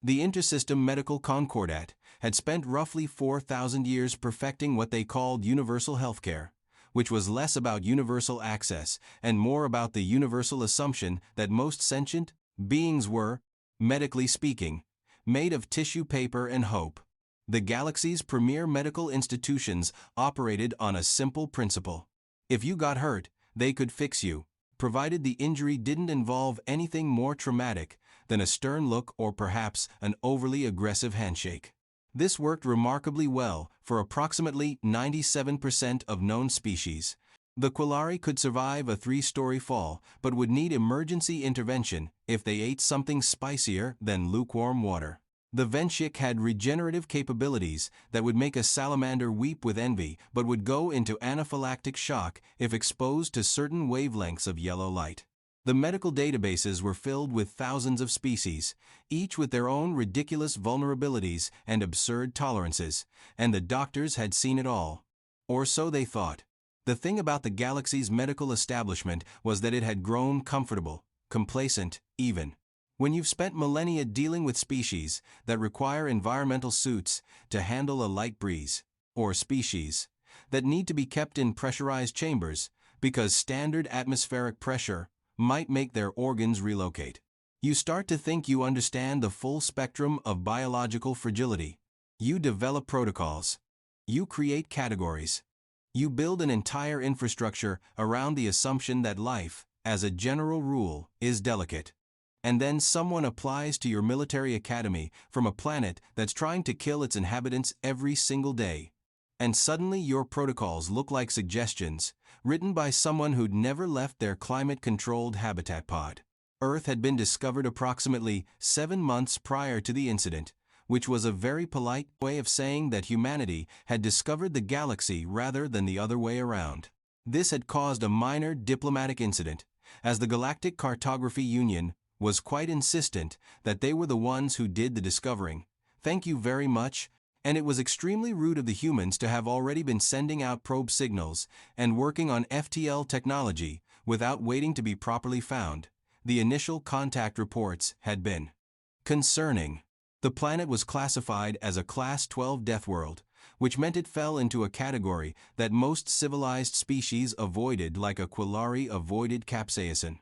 The Intersystem Medical Concordat had spent roughly 4,000 years perfecting what they called universal healthcare, which was less about universal access and more about the universal assumption that most sentient beings were, medically speaking, made of tissue paper and hope. The galaxy's premier medical institutions operated on a simple principle. If you got hurt, they could fix you, provided the injury didn't involve anything more traumatic than a stern look or perhaps an overly aggressive handshake. This worked remarkably well for approximately 97% of known species. The Quillari could survive a 3-story fall, but would need emergency intervention if they ate something spicier than lukewarm water. The Ventiac had regenerative capabilities that would make a salamander weep with envy but would go into anaphylactic shock if exposed to certain wavelengths of yellow light. The medical databases were filled with thousands of species, each with their own ridiculous vulnerabilities and absurd tolerances, and the doctors had seen it all. Or so they thought. The thing about the galaxy's medical establishment was that it had grown comfortable, complacent, even. When you've spent millennia dealing with species that require environmental suits to handle a light breeze, or species that need to be kept in pressurized chambers because standard atmospheric pressure might make their organs relocate, you start to think you understand the full spectrum of biological fragility. You develop protocols. You create categories. You build an entire infrastructure around the assumption that life, as a general rule, is delicate. And then someone applies to your military academy from a planet that's trying to kill its inhabitants every single day. And suddenly your protocols look like suggestions, written by someone who'd never left their climate-controlled habitat pod. Earth had been discovered approximately 7 months prior to the incident, which was a very polite way of saying that humanity had discovered the galaxy rather than the other way around. This had caused a minor diplomatic incident, as the Galactic Cartography Union was quite insistent that they were the ones who did the discovering. Thank you very much, and it was extremely rude of the humans to have already been sending out probe signals and working on FTL technology without waiting to be properly found. The initial contact reports had been concerning. The planet was classified as a Class 12 Deathworld, which meant it fell into a category that most civilized species avoided, like a Quillari avoided capsaicin.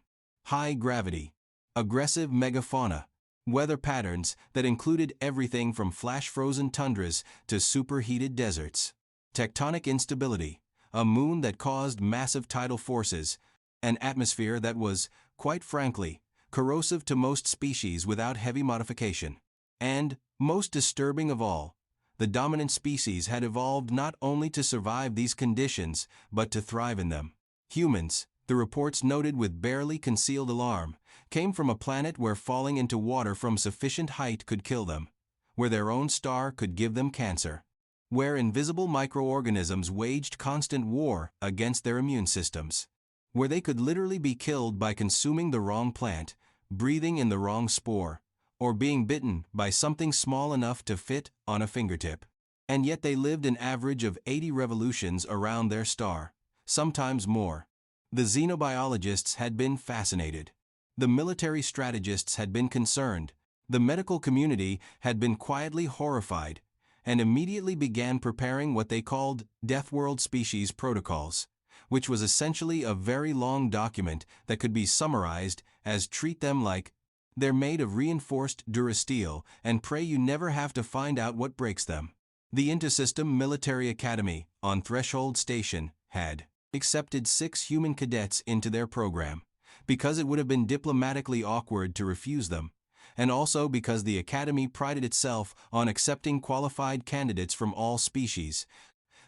High gravity, aggressive megafauna, weather patterns that included everything from flash-frozen tundras to superheated deserts, tectonic instability, a moon that caused massive tidal forces, an atmosphere that was, quite frankly, corrosive to most species without heavy modification. And, most disturbing of all, the dominant species had evolved not only to survive these conditions, but to thrive in them. Humans, the reports noted with barely concealed alarm, came from a planet where falling into water from sufficient height could kill them, where their own star could give them cancer, where invisible microorganisms waged constant war against their immune systems, where they could literally be killed by consuming the wrong plant, breathing in the wrong spore, or being bitten by something small enough to fit on a fingertip. And yet they lived an average of 80 revolutions around their star, sometimes more. The xenobiologists had been fascinated. The military strategists had been concerned. The medical community had been quietly horrified, and immediately began preparing what they called Deathworld Species Protocols, which was essentially a very long document that could be summarized as treat them like they're made of reinforced durasteel and pray you never have to find out what breaks them. The Intersystem Military Academy, on Threshold Station, had accepted 6 human cadets into their program, because it would have been diplomatically awkward to refuse them, and also because the Academy prided itself on accepting qualified candidates from all species,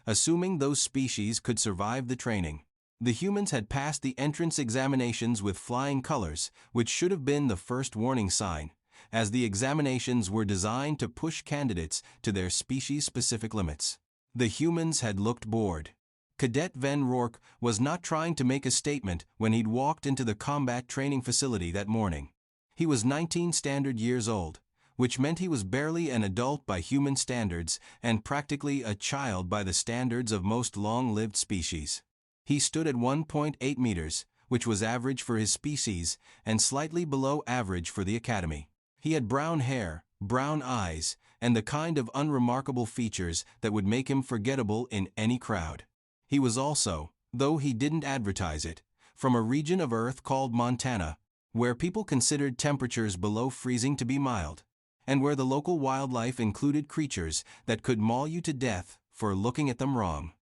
assuming those species could survive the training. The humans had passed the entrance examinations with flying colors, which should have been the first warning sign, as the examinations were designed to push candidates to their species-specific limits. The humans had looked bored. Cadet Van Rourke was not trying to make a statement when he'd walked into the combat training facility that morning. He was 19 standard years old, which meant he was barely an adult by human standards and practically a child by the standards of most long-lived species. He stood at 1.8 meters, which was average for his species and slightly below average for the academy. He had brown hair, brown eyes, and the kind of unremarkable features that would make him forgettable in any crowd. He was also, though he didn't advertise it, from a region of Earth called Montana, where people considered temperatures below freezing to be mild, and where the local wildlife included creatures that could maul you to death for looking at them wrong.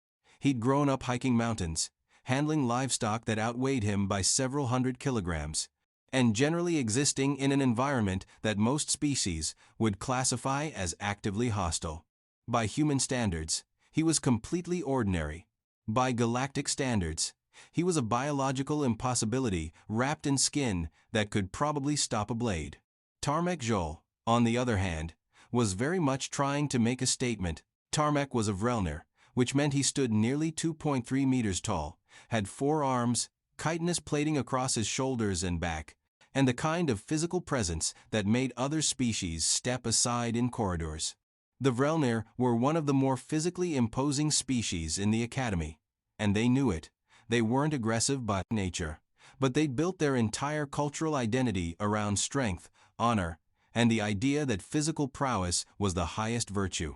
He'd grown up hiking mountains, handling livestock that outweighed him by several hundred kilograms, and generally existing in an environment that most species would classify as actively hostile. By human standards, he was completely ordinary. By galactic standards, he was a biological impossibility wrapped in skin that could probably stop a blade. Tarmek Joel, on the other hand, was very much trying to make a statement. Tarmek was of Vrelner, which meant he stood nearly 2.3 meters tall, had 4 arms, chitinous plating across his shoulders and back, and the kind of physical presence that made other species step aside in corridors. The Vrelner were one of the more physically imposing species in the Academy, and they knew it. They weren't aggressive by nature, but they'd built their entire cultural identity around strength, honor, and the idea that physical prowess was the highest virtue.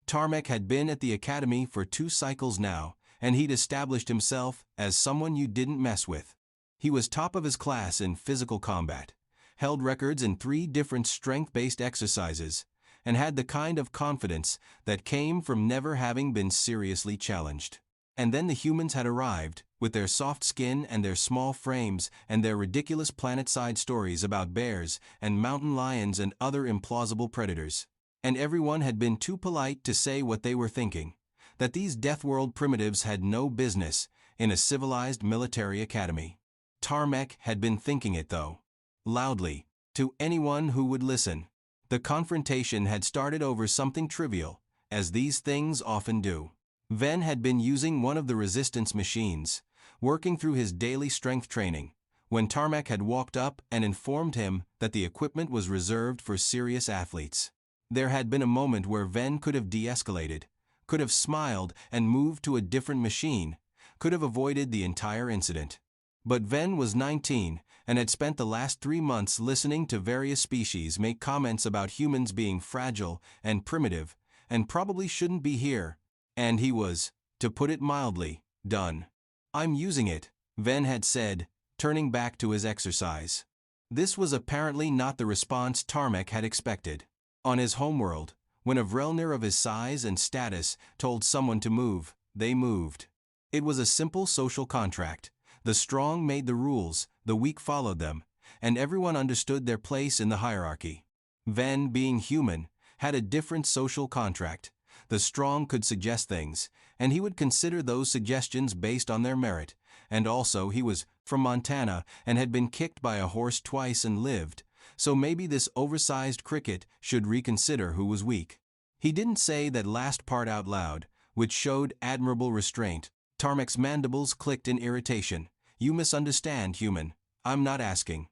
Tarmek had been at the Academy for 2 cycles now, and he'd established himself as someone you didn't mess with. He was top of his class in physical combat, held records in 3 different strength-based exercises, and had the kind of confidence that came from never having been seriously challenged. And then the humans had arrived, with their soft skin and their small frames and their ridiculous planet-side stories about bears and mountain lions and other implausible predators. And everyone had been too polite to say what they were thinking, that these Deathworld primitives had no business in a civilized military academy. Tarmek had been thinking it though, loudly, to anyone who would listen. The confrontation had started over something trivial, as these things often do. Ven had been using one of the resistance machines, working through his daily strength training, when Tarmek had walked up and informed him that the equipment was reserved for serious athletes. There had been a moment where Ven could have de-escalated, could have smiled and moved to a different machine, could have avoided the entire incident. But Ven was 19 and had spent the last 3 months listening to various species make comments about humans being fragile and primitive and probably shouldn't be here, and he was, to put it mildly, done. "I'm using it," Ven had said, turning back to his exercise. This was apparently not the response Tarmek had expected. On his homeworld, when a Vrelner of his size and status told someone to move, they moved. It was a simple social contract. The strong made the rules, the weak followed them, and everyone understood their place in the hierarchy. Ven, being human, had a different social contract. The strong could suggest things, and he would consider those suggestions based on their merit, and also he was from Montana and had been kicked by a horse twice and lived, so maybe this oversized cricket should reconsider who was weak. He didn't say that last part out loud, which showed admirable restraint. Tarmek's mandibles clicked in irritation. "You misunderstand, human. I'm not asking."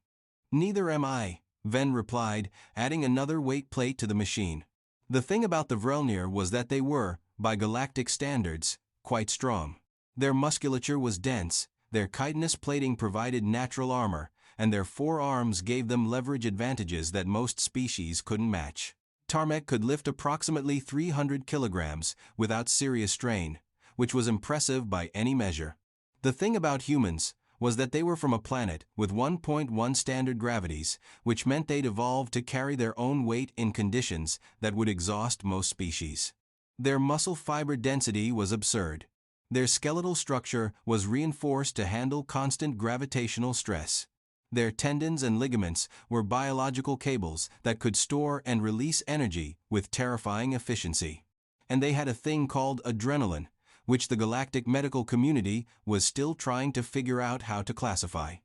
"Neither am I," Ven replied, adding another weight plate to the machine. The thing about the Vrelner was that they were, by galactic standards, quite strong. Their musculature was dense, their chitinous plating provided natural armor, and their 4 arms gave them leverage advantages that most species couldn't match. Tarmek could lift approximately 300 kilograms without serious strain, which was impressive by any measure. The thing about humans was that they were from a planet with 1.1 standard gravities, which meant they'd evolved to carry their own weight in conditions that would exhaust most species. Their muscle fiber density was absurd. Their skeletal structure was reinforced to handle constant gravitational stress. Their tendons and ligaments were biological cables that could store and release energy with terrifying efficiency. And they had a thing called adrenaline, which the galactic medical community was still trying to figure out how to classify.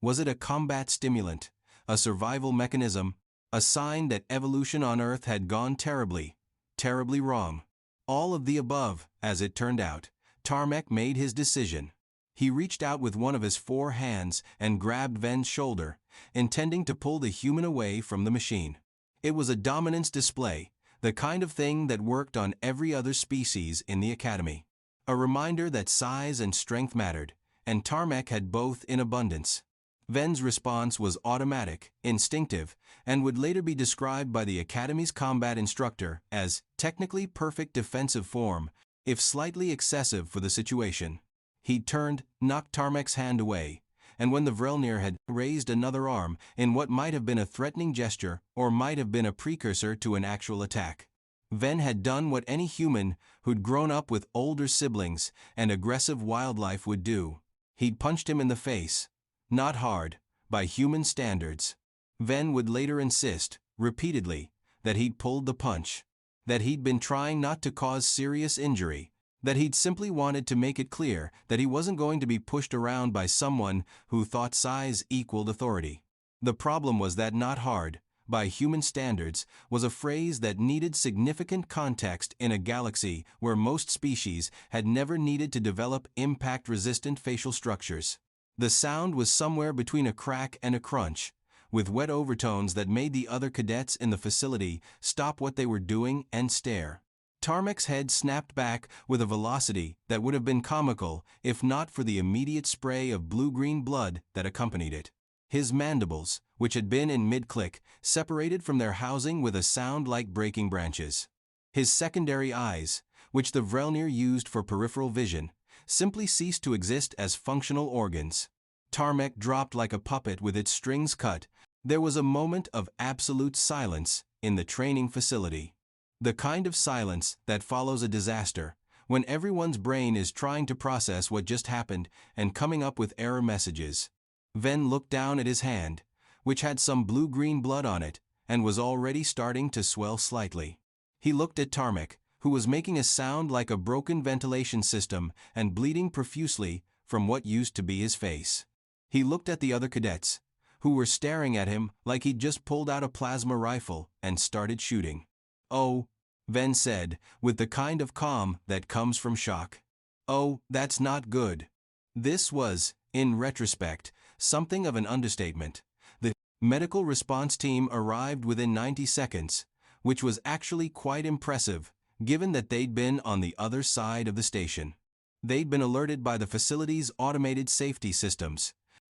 Was it a combat stimulant, a survival mechanism, a sign that evolution on Earth had gone terribly, terribly wrong? All of the above, as it turned out. Tarmek made his decision. He reached out with one of his 4 hands and grabbed Ven's shoulder, intending to pull the human away from the machine. It was a dominance display, the kind of thing that worked on every other species in the Academy. A reminder that size and strength mattered, and Tarmek had both in abundance. Ven's response was automatic, instinctive, and would later be described by the Academy's combat instructor as technically perfect defensive form, if slightly excessive for the situation. He turned, knocked Tarmek's hand away, and when the Vrelnir had raised another arm in what might have been a threatening gesture or might have been a precursor to an actual attack, Ven had done what any human who'd grown up with older siblings and aggressive wildlife would do. He'd punched him in the face. Not hard, by human standards. Ven would later insist, repeatedly, that he'd pulled the punch, that he'd been trying not to cause serious injury, that he'd simply wanted to make it clear that he wasn't going to be pushed around by someone who thought size equaled authority. The problem was that not hard, by human standards, was a phrase that needed significant context in a galaxy where most species had never needed to develop impact-resistant facial structures. The sound was somewhere between a crack and a crunch, with wet overtones that made the other cadets in the facility stop what they were doing and stare. Tarmek's head snapped back with a velocity that would have been comical if not for the immediate spray of blue-green blood that accompanied it. His mandibles, which had been in mid-click, separated from their housing with a sound like breaking branches. His secondary eyes, which the Vrelnir used for peripheral vision, simply ceased to exist as functional organs. Tarmek dropped like a puppet with its strings cut. There was a moment of absolute silence in the training facility. The kind of silence that follows a disaster, when everyone's brain is trying to process what just happened and coming up with error messages. Ven looked down at his hand, which had some blue-green blood on it, and was already starting to swell slightly. He looked at Tarmek, who was making a sound like a broken ventilation system and bleeding profusely from what used to be his face. He looked at the other cadets, who were staring at him like he'd just pulled out a plasma rifle and started shooting. "Oh," Ven said, with the kind of calm that comes from shock. "Oh, that's not good." This was, in retrospect, something of an understatement. The medical response team arrived within 90 seconds, which was actually quite impressive, given that they'd been on the other side of the station. They'd been alerted by the facility's automated safety systems,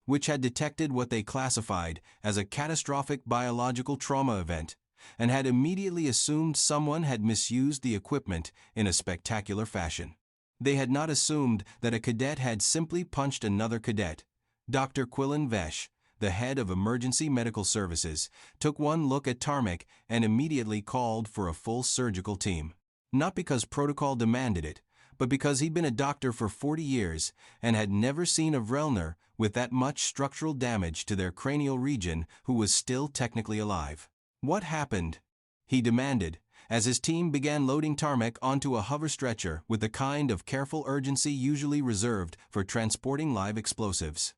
which had detected what they classified as a catastrophic biological trauma event, and had immediately assumed someone had misused the equipment in a spectacular fashion. They had not assumed that a cadet had simply punched another cadet. Dr. Quillen Vesh, the head of Emergency Medical Services, took one look at Tarmek and immediately called for a full surgical team. Not because protocol demanded it, but because he'd been a doctor for 40 years and had never seen a Vrelnir with that much structural damage to their cranial region who was still technically alive. "What happened?" he demanded, as his team began loading Tarmek onto a hover stretcher with the kind of careful urgency usually reserved for transporting live explosives.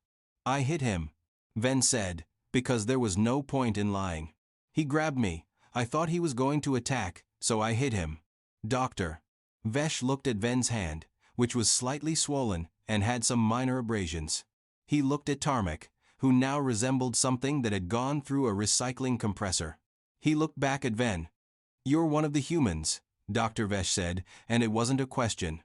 "I hit him," Ven said, because there was no point in lying. "He grabbed me. I thought he was going to attack, so I hit him." "Doctor." Vesh looked at Ven's hand, which was slightly swollen and had some minor abrasions. He looked at Tarmek, who now resembled something that had gone through a recycling compressor. He looked back at Ven. "You're one of the humans," Dr. Vesh said, and it wasn't a question.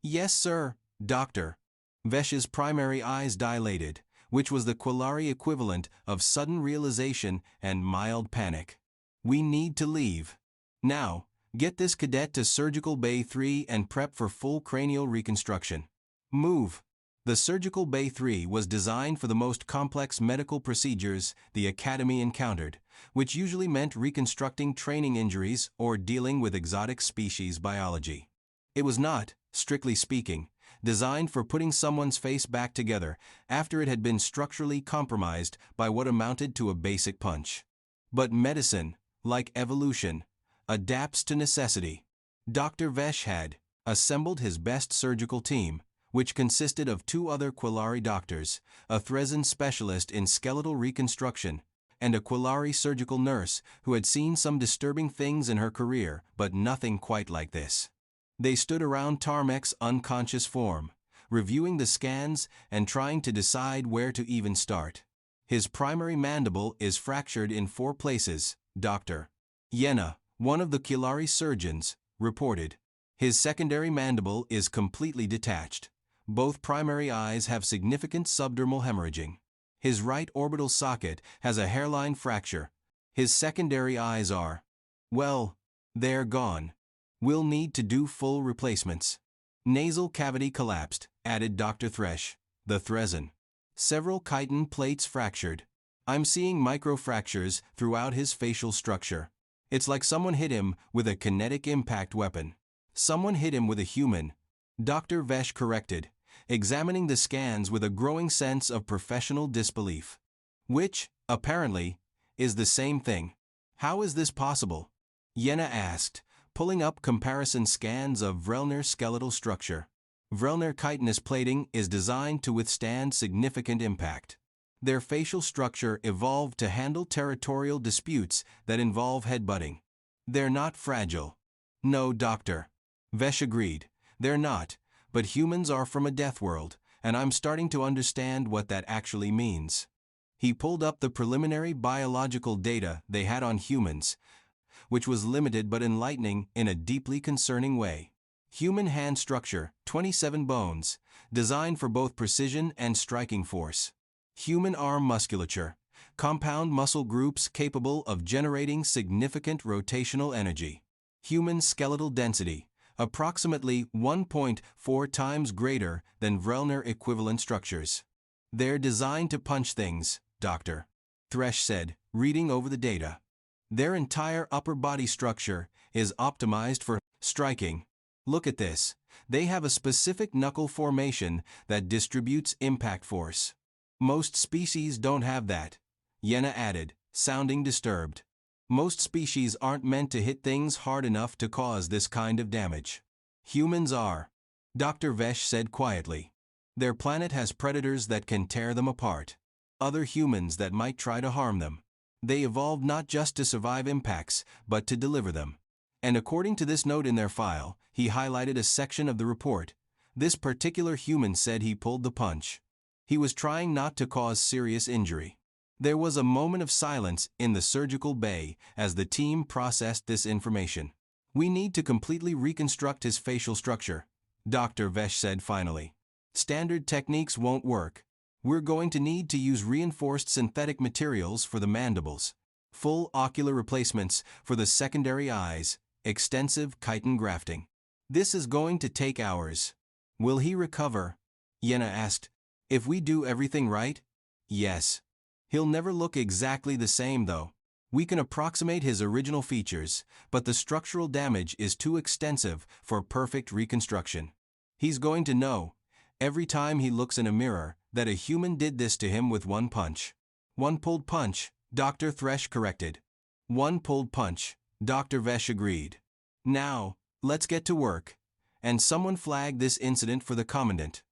"Yes, sir, doctor." Vesh's primary eyes dilated, which was the Quillari equivalent of sudden realization and mild panic. "We need to leave. Now, get this cadet to Surgical Bay 3 and prep for full cranial reconstruction. Move." The Surgical Bay 3 was designed for the most complex medical procedures the Academy encountered, which usually meant reconstructing training injuries or dealing with exotic species biology. It was not, strictly speaking, designed for putting someone's face back together after it had been structurally compromised by what amounted to a basic punch. But medicine, like evolution, adapts to necessity. Dr. Vesh had assembled his best surgical team, which consisted of 2 other Quillari doctors, a Threzen specialist in skeletal reconstruction, and a Quillari surgical nurse who had seen some disturbing things in her career, but nothing quite like this. They stood around Tarmek's unconscious form, reviewing the scans and trying to decide where to even start. "His primary mandible is fractured in 4 places," Dr. Yena, one of the Quillari surgeons, reported. "His secondary mandible is completely detached. Both primary eyes have significant subdermal hemorrhaging. His right orbital socket has a hairline fracture. His secondary eyes are, well, they're gone. We'll need to do full replacements. Nasal cavity collapsed, added Dr. Thresh, the Threzen. Several chitin plates fractured. I'm seeing microfractures throughout his facial structure. It's like someone hit him with a kinetic impact weapon. Someone hit him with a human. Dr. Vesh corrected, examining the scans with a growing sense of professional disbelief. Which, apparently, is the same thing. How is this possible? Yenna asked, pulling up comparison scans of Vrelner's skeletal structure. Vrelner chitinous plating is designed to withstand significant impact. Their facial structure evolved to handle territorial disputes that involve headbutting. They're not fragile. No, Doctor. Vesh agreed. They're not, but humans are from a death world, and I'm starting to understand what that actually means. He pulled up the preliminary biological data they had on humans, which was limited but enlightening in a deeply concerning way. Human hand structure, 27 bones, designed for both precision and striking force. Human arm musculature, compound muscle groups capable of generating significant rotational energy. Human skeletal density, approximately 1.4 times greater than Vrelner equivalent structures. They're designed to punch things, Doctor. Thresh said, reading over the data. Their entire upper body structure is optimized for striking. Look at this. They have a specific knuckle formation that distributes impact force. Most species don't have that, Yenna added, sounding disturbed. Most species aren't meant to hit things hard enough to cause this kind of damage. Humans are, Dr. Vesh said quietly. Their planet has predators that can tear them apart. Other humans that might try to harm them. They evolved not just to survive impacts, but to deliver them. And according to this note in their file, he highlighted a section of the report. This particular human said he pulled the punch. He was trying not to cause serious injury. There was a moment of silence in the surgical bay as the team processed this information. We need to completely reconstruct his facial structure, Dr. Vesh said finally. Standard techniques won't work. We're going to need to use reinforced synthetic materials for the mandibles, full ocular replacements for the secondary eyes, extensive chitin grafting. This is going to take hours. Will he recover? Yenna asked. If we do everything right? Yes. He'll never look exactly the same though. We can approximate his original features, but the structural damage is too extensive for perfect reconstruction. He's going to know, every time he looks in a mirror, that a human did this to him with one punch. One pulled punch, Dr. Thresh corrected. One pulled punch, Dr. Vesh agreed. Now, let's get to work. And someone flag this incident for the Commandant.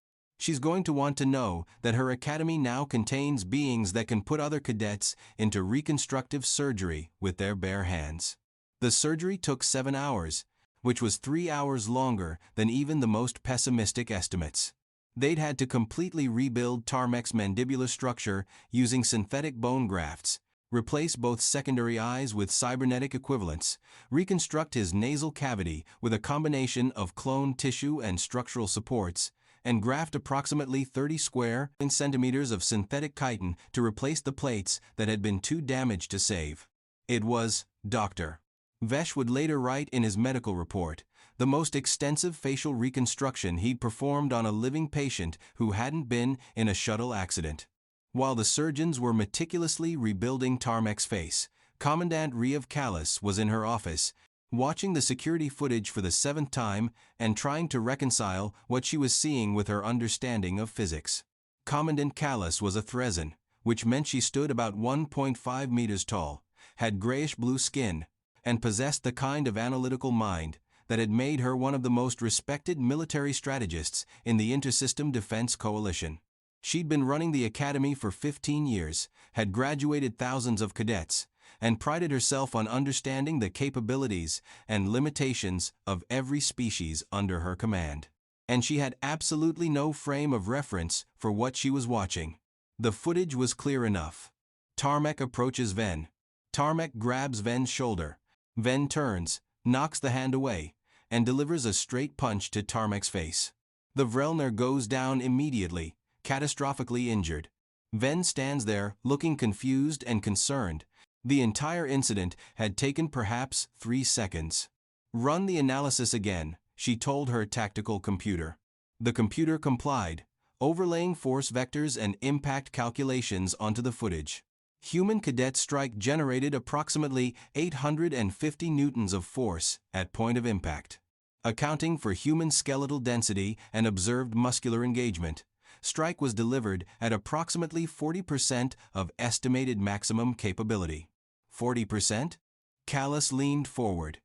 She's going to want to know that her academy now contains beings that can put other cadets into reconstructive surgery with their bare hands. The surgery took 7 hours, which was 3 hours longer than even the most pessimistic estimates. They'd had to completely rebuild Tarmek's mandibular structure using synthetic bone grafts, replace both secondary eyes with cybernetic equivalents, reconstruct his nasal cavity with a combination of cloned tissue and structural supports, and graft approximately 30 square centimeters of synthetic chitin to replace the plates that had been too damaged to save. It was, Dr. Vesh would later write in his medical report, the most extensive facial reconstruction he'd performed on a living patient who hadn't been in a shuttle accident. While the surgeons were meticulously rebuilding Tarmek's face, Commandant Riev Callis was in her office, watching the security footage for the 7th time and trying to reconcile what she was seeing with her understanding of physics. Commandant Callis was a Threzen, which meant she stood about 1.5 meters tall, had grayish-blue skin, and possessed the kind of analytical mind that had made her one of the most respected military strategists in the Intersystem Defense Coalition. She'd been running the academy for 15 years, had graduated thousands of cadets, and prided herself on understanding the capabilities and limitations of every species under her command. And she had absolutely no frame of reference for what she was watching. The footage was clear enough. Tarmek approaches Ven. Tarmek grabs Ven's shoulder. Ven turns, knocks the hand away, and delivers a straight punch to Tarmek's face. The Vrelner goes down immediately, catastrophically injured. Ven stands there, looking confused and concerned. The entire incident had taken perhaps 3 seconds. Run the analysis again, she told her tactical computer. The computer complied, overlaying force vectors and impact calculations onto the footage. Human cadet strike generated approximately 850 newtons of force at point of impact. Accounting for human skeletal density and observed muscular engagement, strike was delivered at approximately 40% of estimated maximum capability. 40%? Callus leaned forward.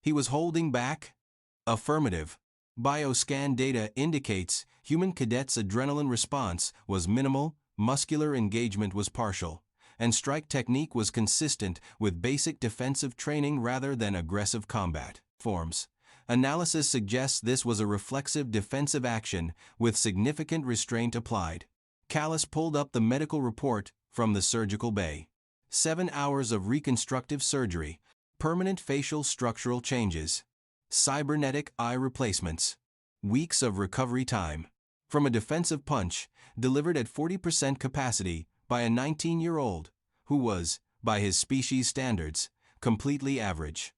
He was holding back? Affirmative. Bioscan data indicates human cadet's adrenaline response was minimal, muscular engagement was partial, and strike technique was consistent with basic defensive training rather than aggressive combat forms. Analysis suggests this was a reflexive defensive action with significant restraint applied. Callus pulled up the medical report from the surgical bay. 7 hours of reconstructive surgery, permanent facial structural changes, cybernetic eye replacements, weeks of recovery time. From a defensive punch, delivered at 40% capacity by a 19-year-old, who was, by his species standards, completely average.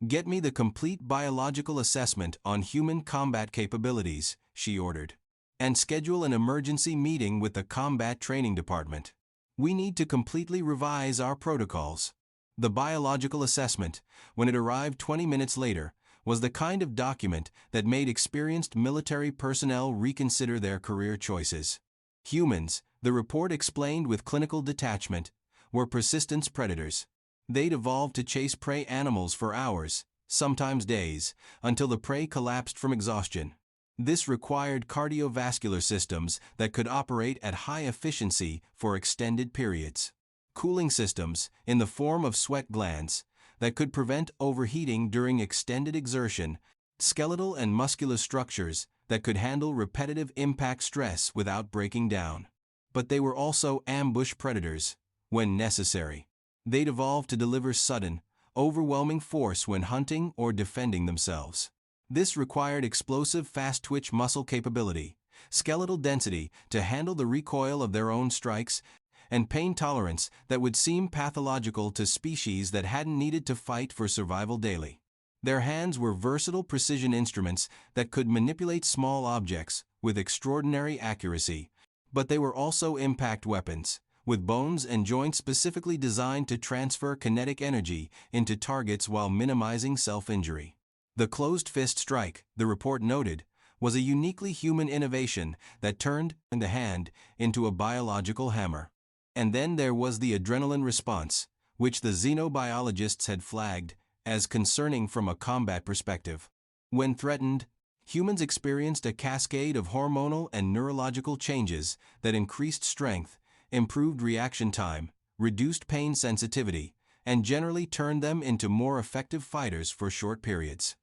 Get me the complete biological assessment on human combat capabilities, she ordered. And schedule an emergency meeting with the Combat Training Department. We need to completely revise our protocols. The biological assessment, when it arrived 20 minutes later, was the kind of document that made experienced military personnel reconsider their career choices. Humans, the report explained with clinical detachment, were persistence predators. They'd evolved to chase prey animals for hours, sometimes days, until the prey collapsed from exhaustion. This required cardiovascular systems that could operate at high efficiency for extended periods. Cooling systems, in the form of sweat glands, that could prevent overheating during extended exertion, skeletal and muscular structures that could handle repetitive impact stress without breaking down. But they were also ambush predators, when necessary. They'd evolved to deliver sudden, overwhelming force when hunting or defending themselves. This required explosive fast-twitch muscle capability, skeletal density to handle the recoil of their own strikes, and pain tolerance that would seem pathological to species that hadn't needed to fight for survival daily. Their hands were versatile precision instruments that could manipulate small objects with extraordinary accuracy, but they were also impact weapons, with bones and joints specifically designed to transfer kinetic energy into targets while minimizing self-injury. The closed-fist strike, the report noted, was a uniquely human innovation that turned the hand into a biological hammer. And then there was the adrenaline response, which the xenobiologists had flagged as concerning from a combat perspective. When threatened, humans experienced a cascade of hormonal and neurological changes that increased strength, improved reaction time, reduced pain sensitivity, and generally turned them into more effective fighters for short periods.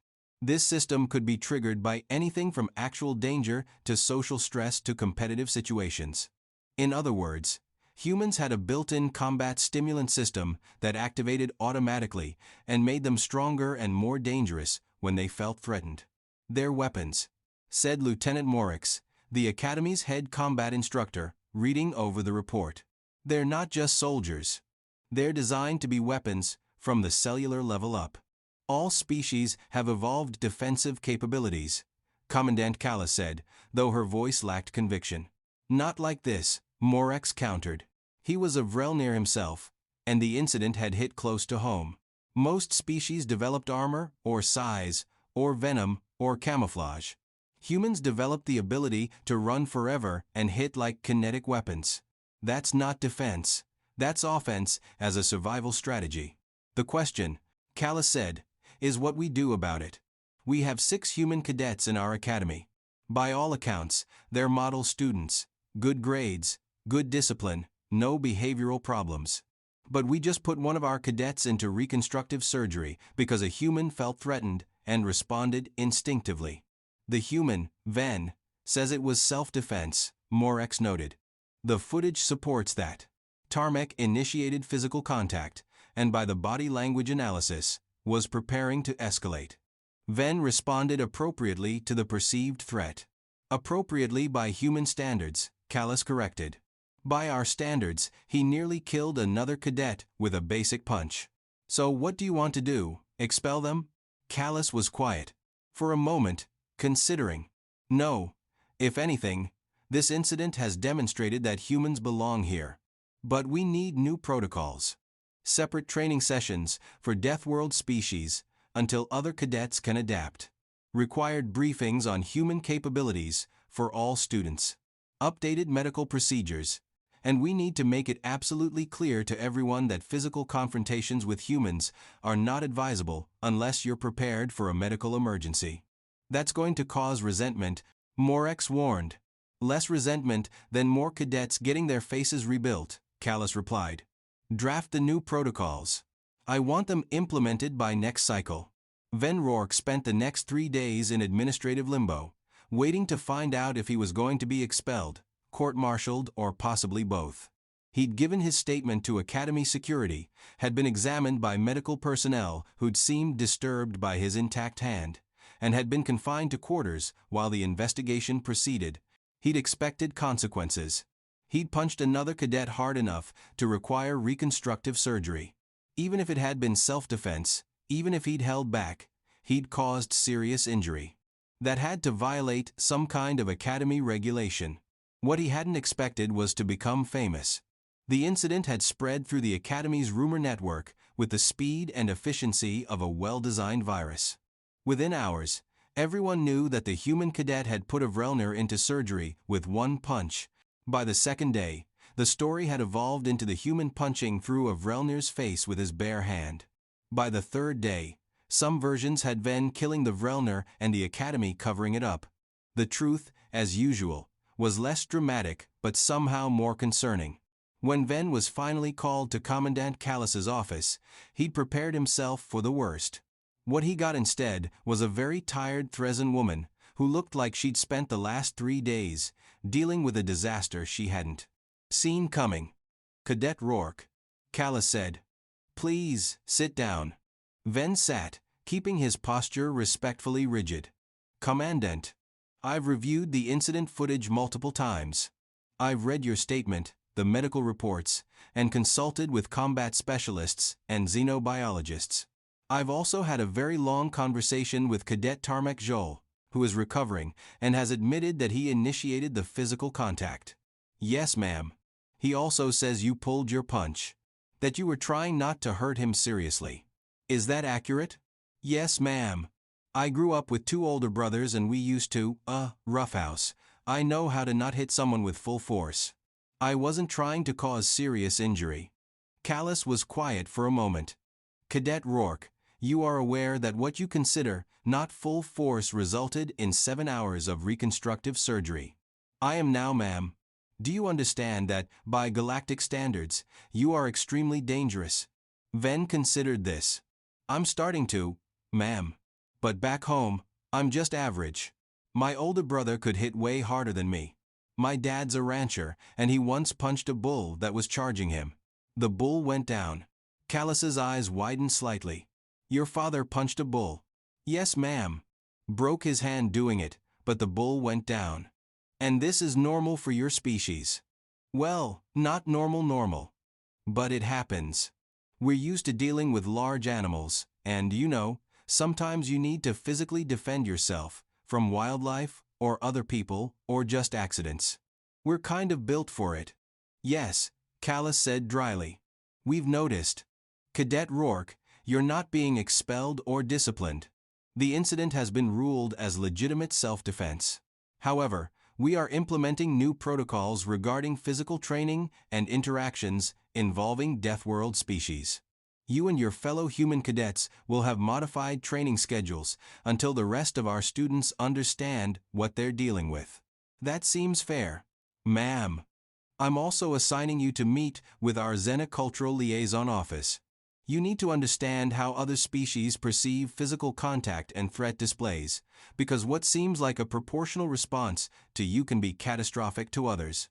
This system could be triggered by anything from actual danger to social stress to competitive situations. In other words, humans had a built-in combat stimulant system that activated automatically and made them stronger and more dangerous when they felt threatened. Their weapons, said Lieutenant Morix, the Academy's head combat instructor, reading over the report. They're not just soldiers. They're designed to be weapons from the cellular level up. All species have evolved defensive capabilities, Commandant Callus said, though her voice lacked conviction. Not like this, Morix countered. He was a Vrelnir himself, and the incident had hit close to home. Most species developed armor, or size, or venom, or camouflage. Humans developed the ability to run forever and hit like kinetic weapons. That's not defense. That's offense as a survival strategy. The question, Callus said, is what we do about it. We have 6 human cadets in our academy. By all accounts, they're model students, good grades, good discipline, no behavioral problems. But we just put one of our cadets into reconstructive surgery because a human felt threatened and responded instinctively. The human, Ven, says it was self-defense, Morix noted. The footage supports that. Tarmek initiated physical contact, and by the body language analysis, was preparing to escalate. Ven responded appropriately to the perceived threat. Appropriately by human standards, Callus corrected. By our standards, he nearly killed another cadet with a basic punch. So what do you want to do, expel them? Callus was quiet. For a moment, considering. No. If anything, this incident has demonstrated that humans belong here. But we need new protocols. Separate training sessions for Deathworld species until other cadets can adapt. Required briefings on human capabilities for all students. Updated medical procedures. And we need to make it absolutely clear to everyone that physical confrontations with humans are not advisable unless you're prepared for a medical emergency. That's going to cause resentment, Morex warned. Less resentment than more cadets getting their faces rebuilt, Callus replied. Draft the new protocols. I want them implemented by next cycle. Ven Rourke spent the next 3 days in administrative limbo, waiting to find out if he was going to be expelled, court-martialed, or possibly both. He'd given his statement to Academy security, had been examined by medical personnel who'd seemed disturbed by his intact hand, and had been confined to quarters while the investigation proceeded. He'd expected consequences. He'd punched another cadet hard enough to require reconstructive surgery. Even if it had been self-defense, even if he'd held back, he'd caused serious injury. That had to violate some kind of Academy regulation. What he hadn't expected was to become famous. The incident had spread through the Academy's rumor network with the speed and efficiency of a well-designed virus. Within hours, everyone knew that the human cadet had put a Vrelner into surgery with one punch. By the second day, the story had evolved into the human punching through a Vrelner's face with his bare hand. By the third day, some versions had Ven killing the Vrelner and the Academy covering it up. The truth, as usual, was less dramatic but somehow more concerning. When Ven was finally called to Commandant Callus's office, he'd prepared himself for the worst. What he got instead was a very tired Thresan woman who looked like she'd spent the last 3 days dealing with a disaster she hadn't seen coming. Cadet Rourke, Callus said. Please, sit down. Ven sat, keeping his posture respectfully rigid. Commandant, I've reviewed the incident footage multiple times. I've read your statement, the medical reports, and consulted with combat specialists and xenobiologists. I've also had a very long conversation with Cadet Tarmek Joel, who is recovering and has admitted that he initiated the physical contact. Yes, ma'am. He also says you pulled your punch. That you were trying not to hurt him seriously. Is that accurate? Yes, ma'am. I grew up with 2 older brothers and we used to, roughhouse. I know how to not hit someone with full force. I wasn't trying to cause serious injury. Callus was quiet for a moment. Cadet Rourke, you are aware that what you consider not full force resulted in 7 hours of reconstructive surgery. I am now, ma'am. Do you understand that, by galactic standards, you are extremely dangerous? Ven considered this. I'm starting to, ma'am. But back home, I'm just average. My older brother could hit way harder than me. My dad's a rancher, and he once punched a bull that was charging him. The bull went down. Callus's eyes widened slightly. Your father punched a bull? Yes, ma'am. Broke his hand doing it, but the bull went down. And this is normal for your species. Well, not normal. But it happens. We're used to dealing with large animals, and sometimes you need to physically defend yourself from wildlife, or other people, or just accidents. We're kind of built for it. Yes, Callus said dryly. We've noticed. Cadet Rourke, you're not being expelled or disciplined. The incident has been ruled as legitimate self-defense. However, we are implementing new protocols regarding physical training and interactions involving Deathworld species. You and your fellow human cadets will have modified training schedules until the rest of our students understand what they're dealing with. That seems fair. Ma'am. I'm also assigning you to meet with our Xenocultural Liaison Office. You need to understand how other species perceive physical contact and threat displays, because what seems like a proportional response to you can be catastrophic to others.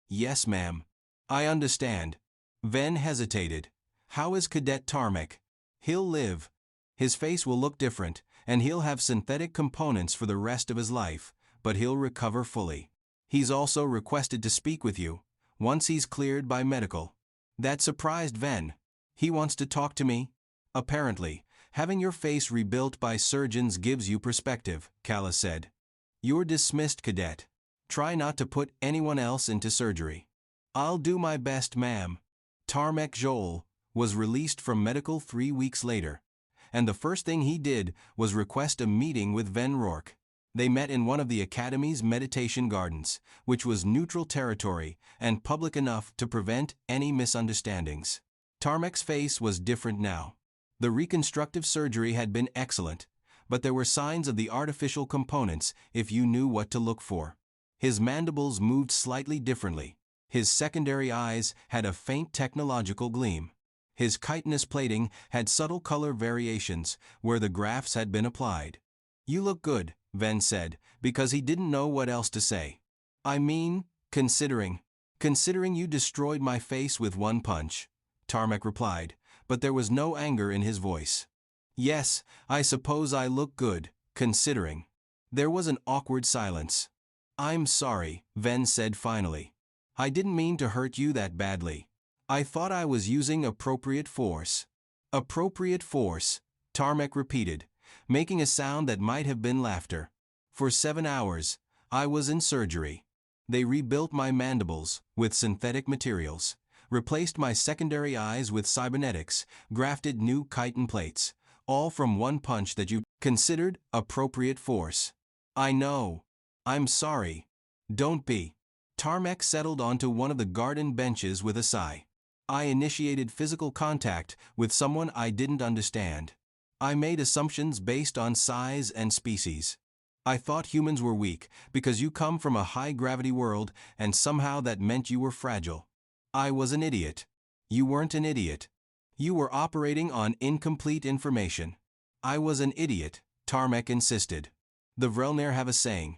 Yes, ma'am. I understand. Ven hesitated. How is Cadet Tarmek? He'll live. His face will look different, and he'll have synthetic components for the rest of his life, but he'll recover fully. He's also requested to speak with you. once he's cleared by medical. That surprised Ven. He wants to talk to me? Apparently, having your face rebuilt by surgeons gives you perspective, Callus said. You're dismissed, Cadet. Try not to put anyone else into surgery. I'll do my best, ma'am. Tarmek Joel was released from medical 3 weeks later, and the first thing he did was request a meeting with Ven Rourke. They met in one of the Academy's meditation gardens, which was neutral territory and public enough to prevent any misunderstandings. Tarmek's face was different now. The reconstructive surgery had been excellent, but there were signs of the artificial components if you knew what to look for. His mandibles moved slightly differently. His secondary eyes had a faint technological gleam. His chitinous plating had subtle color variations where the grafts had been applied. You look good, Ven said, because he didn't know what else to say. I mean, considering you destroyed my face with one punch, Tarmek replied, but there was no anger in his voice. Yes, I suppose I look good, considering. There was an awkward silence. I'm sorry, Ven said finally. I didn't mean to hurt you that badly. I thought I was using appropriate force. Appropriate force, Tarmek repeated, making a sound that might have been laughter. For 7 hours, I was in surgery. They rebuilt my mandibles with synthetic materials, replaced my secondary eyes with cybernetics, grafted new chitin plates, all from one punch that you considered appropriate force. I know. I'm sorry. Don't be. Tarmek settled onto one of the garden benches with a sigh. I initiated physical contact with someone I didn't understand. I made assumptions based on size and species. I thought humans were weak because you come from a high-gravity world and somehow that meant you were fragile. I was an idiot. You weren't an idiot. You were operating on incomplete information. I was an idiot, Tarmek insisted. The Vrelnir have a saying.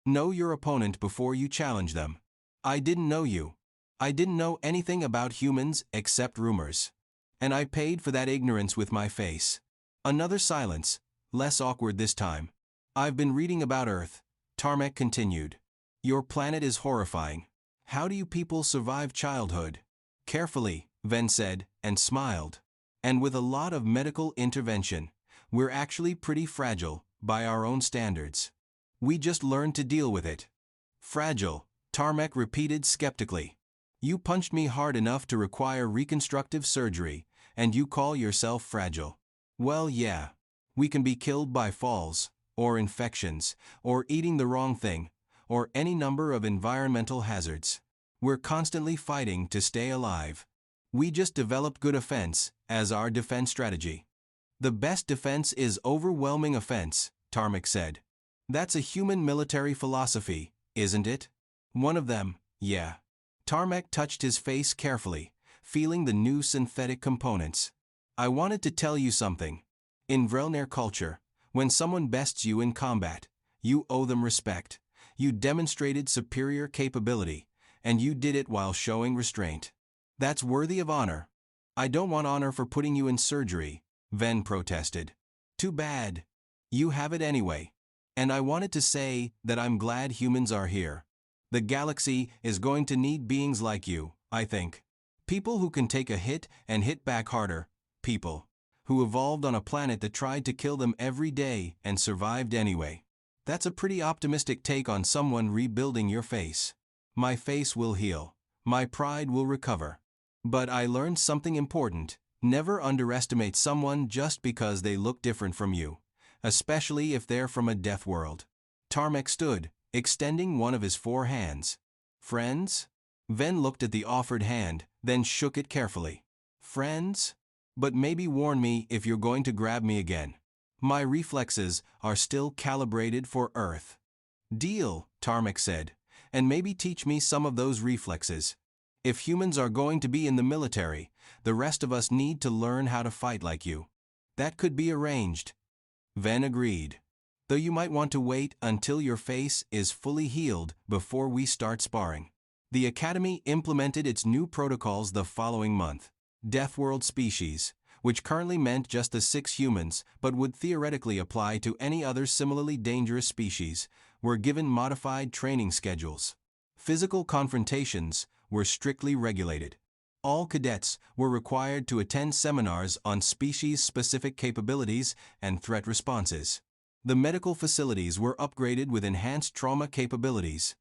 Know your opponent before you challenge them. I didn't know you. I didn't know anything about humans except rumors. And I paid for that ignorance with my face. Another silence, less awkward this time. I've been reading about Earth, Tarmek continued. Your planet is horrifying. How do you people survive childhood? Carefully, Ven said, and smiled. And with a lot of medical intervention, we're actually pretty fragile, by our own standards. We just learn to deal with it. Fragile, Tarmek repeated skeptically. You punched me hard enough to require reconstructive surgery, and you call yourself fragile. Well, yeah. We can be killed by falls, or infections, or eating the wrong thing, or any number of environmental hazards. We're constantly fighting to stay alive. We just developed good offense as our defense strategy. The best defense is overwhelming offense, Tarmek said. That's a human military philosophy, isn't it? One of them, yeah. Tarmek touched his face carefully, feeling the new synthetic components. I wanted to tell you something. In Vrelnir culture, when someone bests you in combat, you owe them respect. You demonstrated superior capability, and you did it while showing restraint. That's worthy of honor. I don't want honor for putting you in surgery, Ven protested. Too bad. You have it anyway. And I wanted to say that I'm glad humans are here. The galaxy is going to need beings like you, I think. People who can take a hit and hit back harder. People who evolved on a planet that tried to kill them every day and survived anyway. That's a pretty optimistic take on someone rebuilding your face. My face will heal. My pride will recover. But I learned something important. Never underestimate someone just because they look different from you, especially if they're from a death world. Tarmek stood, extending one of his 4 hands. Friends? Ven looked at the offered hand, then shook it carefully. Friends? But maybe warn me if you're going to grab me again. My reflexes are still calibrated for Earth. Deal, Tarmek said, and maybe teach me some of those reflexes. If humans are going to be in the military, the rest of us need to learn how to fight like you. That could be arranged. Ven agreed. Though you might want to wait until your face is fully healed before we start sparring. The Academy implemented its new protocols the following month. Deathworld species, which currently meant just the 6 humans but would theoretically apply to any other similarly dangerous species, were given modified training schedules. Physical confrontations were strictly regulated. All cadets were required to attend seminars on species-specific capabilities and threat responses. The medical facilities were upgraded with enhanced trauma capabilities.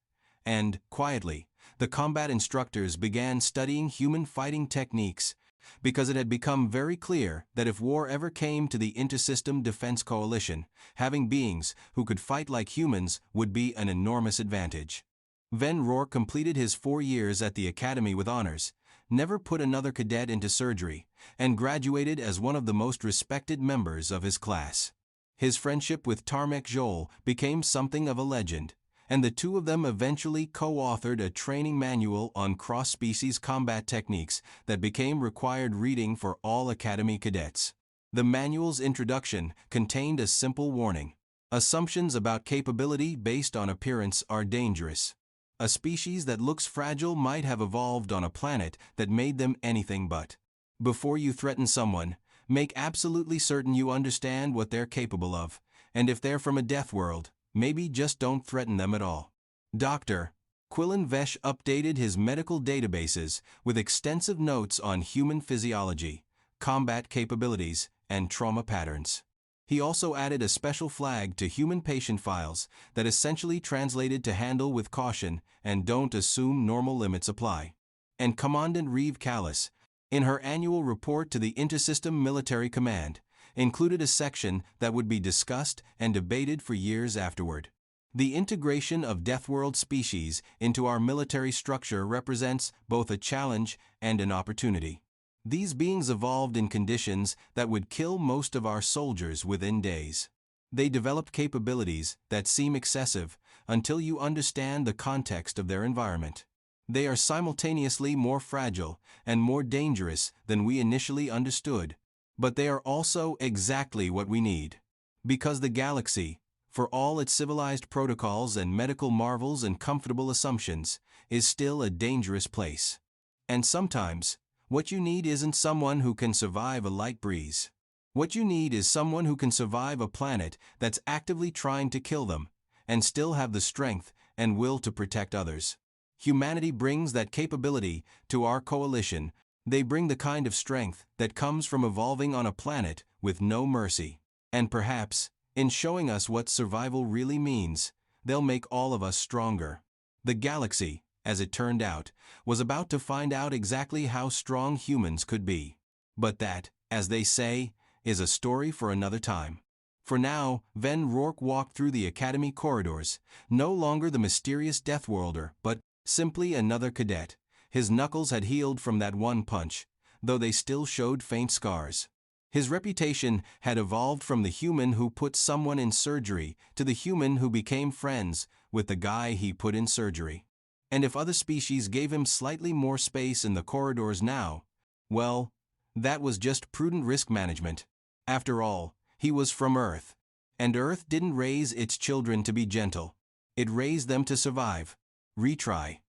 And, quietly, the combat instructors began studying human fighting techniques, because it had become very clear that if war ever came to the Intersystem Defense Coalition, having beings who could fight like humans would be an enormous advantage. Ven Rourke completed his 4 years at the Academy with honors, never put another cadet into surgery, and graduated as one of the most respected members of his class. His friendship with Tarmek Joel became something of a legend, and the two of them eventually co-authored a training manual on cross-species combat techniques that became required reading for all Academy cadets. The manual's introduction contained a simple warning. Assumptions about capability based on appearance are dangerous. A species that looks fragile might have evolved on a planet that made them anything but. Before you threaten someone, make absolutely certain you understand what they're capable of, and if they're from a death world, maybe just don't threaten them at all. Dr. Quillen Vesh updated his medical databases with extensive notes on human physiology, combat capabilities, and trauma patterns. He also added a special flag to human patient files that essentially translated to handle with caution and don't assume normal limits apply. And Commandant Reeve Callis, in her annual report to the Intersystem Military Command, included a section that would be discussed and debated for years afterward. The integration of Deathworld species into our military structure represents both a challenge and an opportunity. These beings evolved in conditions that would kill most of our soldiers within days. They developed capabilities that seem excessive until you understand the context of their environment. They are simultaneously more fragile and more dangerous than we initially understood, but they are also exactly what we need. Because the galaxy, for all its civilized protocols and medical marvels and comfortable assumptions, is still a dangerous place. And sometimes, what you need isn't someone who can survive a light breeze. What you need is someone who can survive a planet that's actively trying to kill them, and still have the strength and will to protect others. Humanity brings that capability to our coalition. They bring the kind of strength that comes from evolving on a planet with no mercy. And perhaps, in showing us what survival really means, they'll make all of us stronger. The galaxy, as it turned out, was about to find out exactly how strong humans could be. But that, as they say, is a story for another time. For now, Ven Rourke walked through the Academy corridors, no longer the mysterious Deathworlder, but simply another cadet. His knuckles had healed from that one punch, though they still showed faint scars. His reputation had evolved from the human who put someone in surgery to the human who became friends with the guy he put in surgery. And if other species gave him slightly more space in the corridors now, well, that was just prudent risk management. After all, he was from Earth, and Earth didn't raise its children to be gentle. It raised them to survive, retry,